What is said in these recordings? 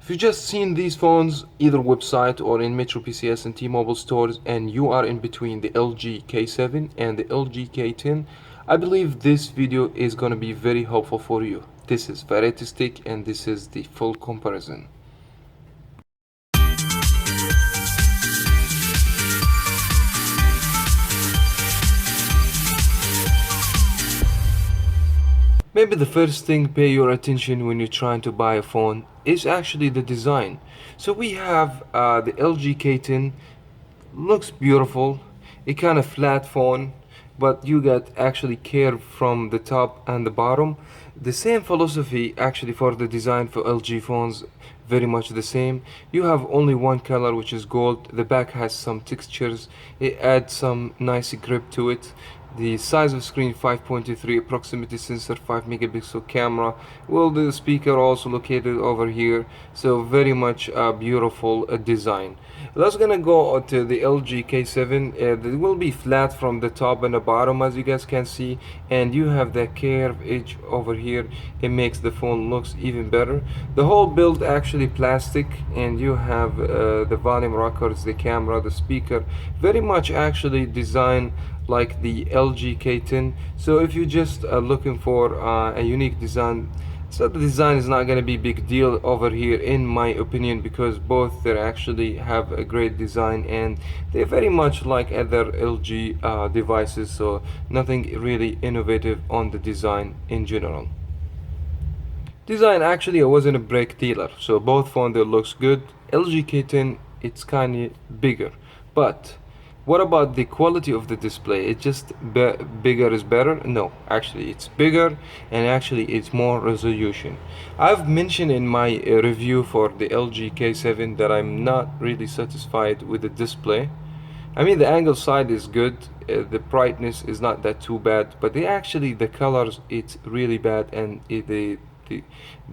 If you just seen these phones either website or in Metro PCS and T-Mobile stores and you are in between the LG K7 and the LG K10, I believe this video is gonna be very helpful for you. This is variety stick and this is the full comparison. Maybe the first thing pay your attention when you're trying to buy a phone is actually the design. So we have the LG K10, looks beautiful, a kind of flat phone, but you got actually curve from the top and the bottom. The same philosophy actually for the design for LG phones, very much the same. You have only one color, which is gold. The back has some textures, it adds some nice grip to it. The size of screen 5.3, proximity sensor, 5 megapixel camera. Well, the speaker also located over here, so very much beautiful design. Let's gonna go to the LG K7. It will be flat from the top and the bottom, as you guys can see, and you have that curve edge over here. It makes the phone looks even better. The whole build actually plastic, and you have the volume rockers, the camera, the speaker, very much actually designed like the LG K10. So if you're just looking for a unique design, so the design is not going to be big deal over here in my opinion, because both they actually have a great design and they're very much like other LG devices, so nothing really innovative on the design in general. Design actually I wasn't a brake dealer, so both phone they looks good. LG K10 it's kinda bigger, but what about the quality of the display? It's just bigger is better? No, actually it's bigger and actually it's more resolution. I've mentioned in my review for the LG K7 that I'm not really satisfied with the display. I mean the angle side is good, the brightness is not that too bad, but the colors it's really bad, and the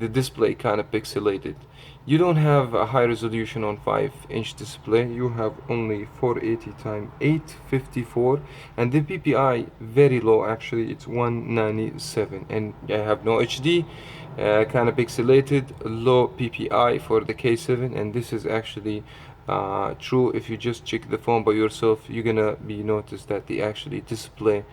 display kind of pixelated. You don't have a high resolution on 5-inch display, you have only 480 x 854, and the PPI very low, actually it's 197, and I have no HD, kind of pixelated, low PPI for the K7, and this is actually true. If you just check the phone by yourself, you're gonna be noticed that the actually display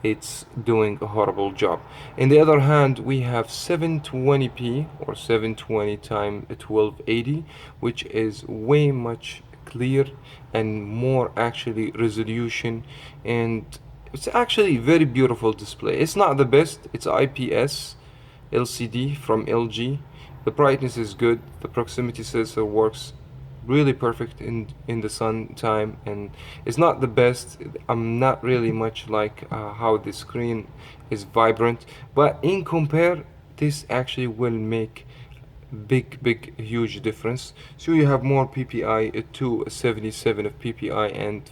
it's doing a horrible job. In the other hand, we have 720p or 720 x 1280, which is way much clear and more actually resolution, and it's actually very beautiful display. It's not the best, it's IPS LCD from LG. The brightness is good, the proximity sensor works really perfect in the sun time, and it's not the best. I'm not really much like how the screen is vibrant, but in compare this actually will make big huge difference. So you have more PPI, 277 of PPI, and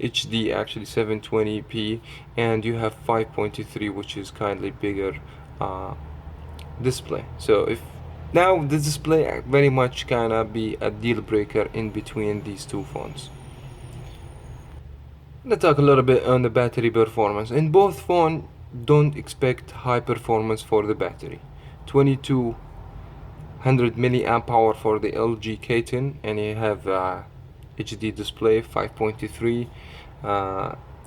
HD actually 720p, and you have 5.3, which is kindly bigger display. So if now the display very much kinda be a deal breaker in between these two phones. Let's talk a little bit on the battery performance. In both phones, don't expect high performance for the battery. 2200 milliamp hour for the LG K10, and you have HD display 5.3,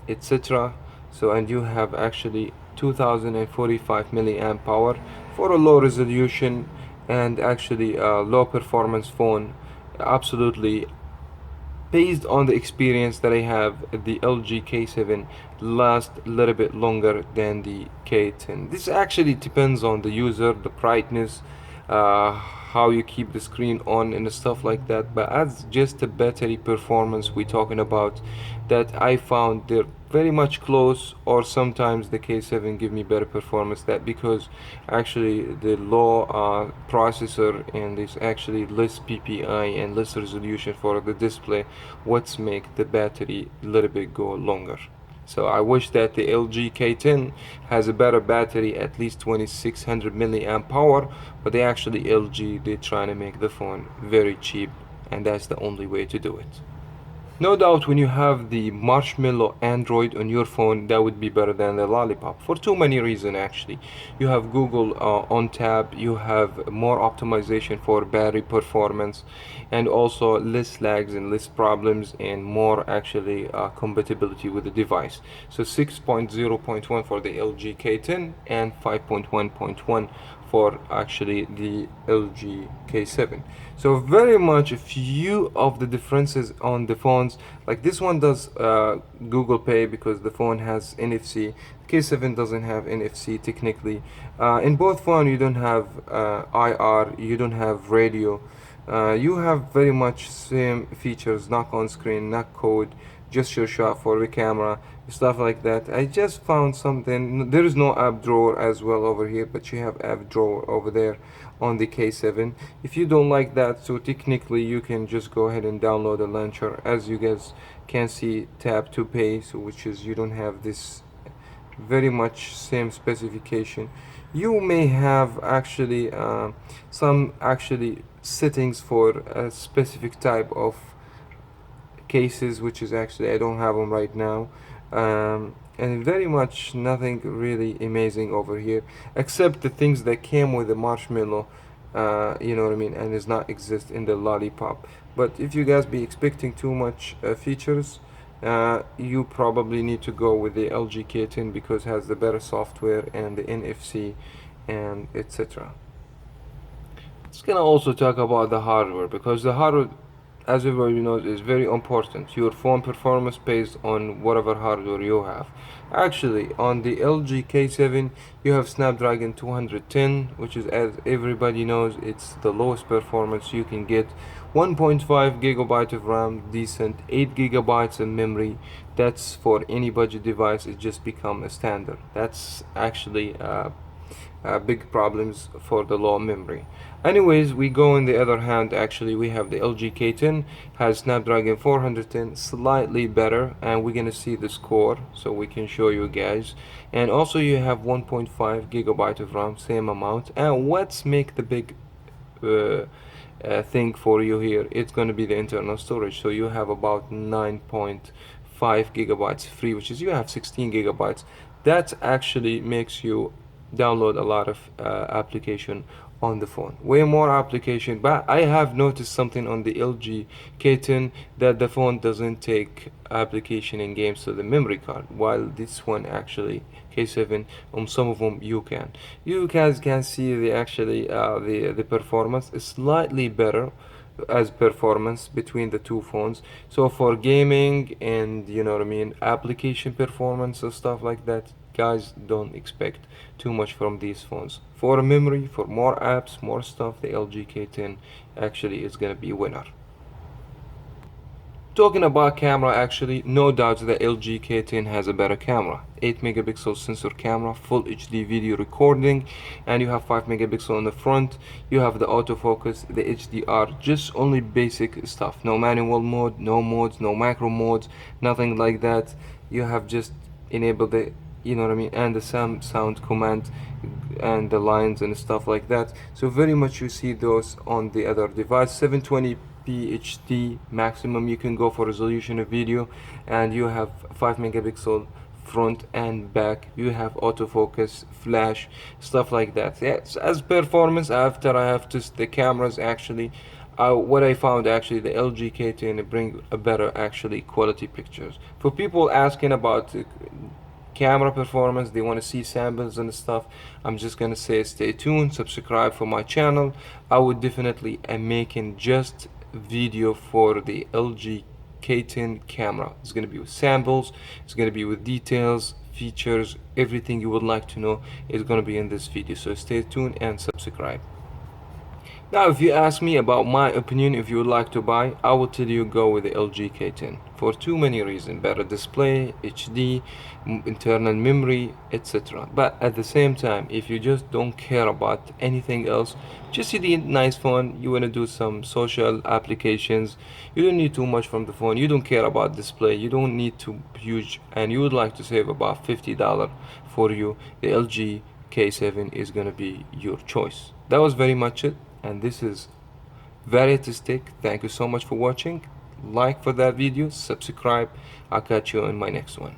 etc. So, and you have actually 2045 milliamp hour for a low resolution and actually a low performance phone. Absolutely, based on the experience that I have, the LG K7 lasts a little bit longer than the K10. This actually depends on the user, the brightness, how you keep the screen on and stuff like that, but as just the battery performance we're talking about, that I found they're very much close, or sometimes the K7 give me better performance, that because actually the low processor, and it's actually less PPI and less resolution for the display, what's make the battery a little bit go longer. So I wish that the LG K10 has a better battery, at least 2600 milliamp hour, but they actually LG, they're trying to make the phone very cheap, and that's the only way to do it. No doubt, when you have the Marshmallow Android on your phone, that would be better than the Lollipop for too many reasons actually. You have Google on tab, you have more optimization for battery performance, and also less lags and less problems, and more actually compatibility with the device. So 6.0.1 for the LG K10 and 5.1.1 for actually the LG K7. So very much a few of the differences on the phones. Like this one does Google Pay because the phone has NFC. K7 doesn't have NFC technically. In both phones you don't have IR, you don't have radio. You have very much same features, knock on screen, knock code, gesture shot for the camera, stuff like that. I just found something. There is no app drawer as well over here, but you have app drawer over there on the K7. If you don't like that, so technically you can just go ahead and download a launcher. As you guys can see, tap to pay, so which is you don't have this very much same specification. You may have actually some actually settings for a specific type of cases, which is actually I don't have them right now. And very much nothing really amazing over here except the things that came with the Marshmallow, you know what I mean, and does not exist in the Lollipop. But if you guys be expecting too much features, you probably need to go with the LG K10 because it has the better software and the NFC and etc. It's gonna also talk about the hardware because the hardware, as everybody knows, is very important. Your phone performance based on whatever hardware you have. Actually, on the LG K7, you have Snapdragon 210, which is, as everybody knows, it's the lowest performance you can get. 1.5 gigabyte of RAM, decent. 8 gigabytes of memory. That's for any budget device. It just become a standard. That's actually big problems for the low memory. Anyways, we go on the other hand, actually we have the LG K10 has Snapdragon 410, slightly better, and we're gonna see the score so we can show you guys. And also you have 1.5 gigabyte of RAM, same amount. And let's make the big thing for you here. It's going to be the internal storage, so you have about 9.5 gigabytes free, which is you have 16 gigabytes. That actually makes you download a lot of application on the phone, way more application. But I have noticed something on the LG K10 that the phone doesn't take application and games to the memory card, while this one actually K7 on some of them you can. You guys can see the actually the performance is slightly better as performance between the two phones. So for gaming and you know what I mean, application performance and stuff like that, guys, don't expect too much from these phones. For memory, for more apps, more stuff, the LG K10 actually is gonna be winner. Talking about camera, actually, no doubt the LG K10 has a better camera. 8 megapixel sensor camera, full HD video recording, and you have 5 megapixel on the front. You have the autofocus, the HDR, just only basic stuff. No manual mode, no modes, no macro modes, nothing like that. You have just enabled the, you know what I mean, and the sound command and the lines and stuff like that. So very much you see those on the other device. 720p HD maximum you can go for resolution of video, and you have 5 megapixel front and back. You have autofocus, flash, stuff like that. Yes, as performance, after I have tested the cameras, actually what I found, actually the LG K10 bring a better actually quality pictures. For people asking about camera performance, they want to see samples and stuff, I'm just gonna say stay tuned, subscribe for my channel. I would definitely am making just video for the LG K10 camera. It's gonna be with samples, it's gonna be with details, features, everything you would like to know is gonna be in this video. So stay tuned and subscribe. Now, if you ask me about my opinion, if you would like to buy, I will tell you go with the LG K10 for too many reasons: better display, HD, internal memory, etc. But at the same time, if you just don't care about anything else, just see the nice phone, you want to do some social applications, you don't need too much from the phone, you don't care about display, you don't need too huge, and you would like to save about $50 for you, the LG K7 is gonna be your choice. That was very much it, and this is Varietistic. Thank you so much for watching. like for that video, subscribe. I'll catch you in my next one.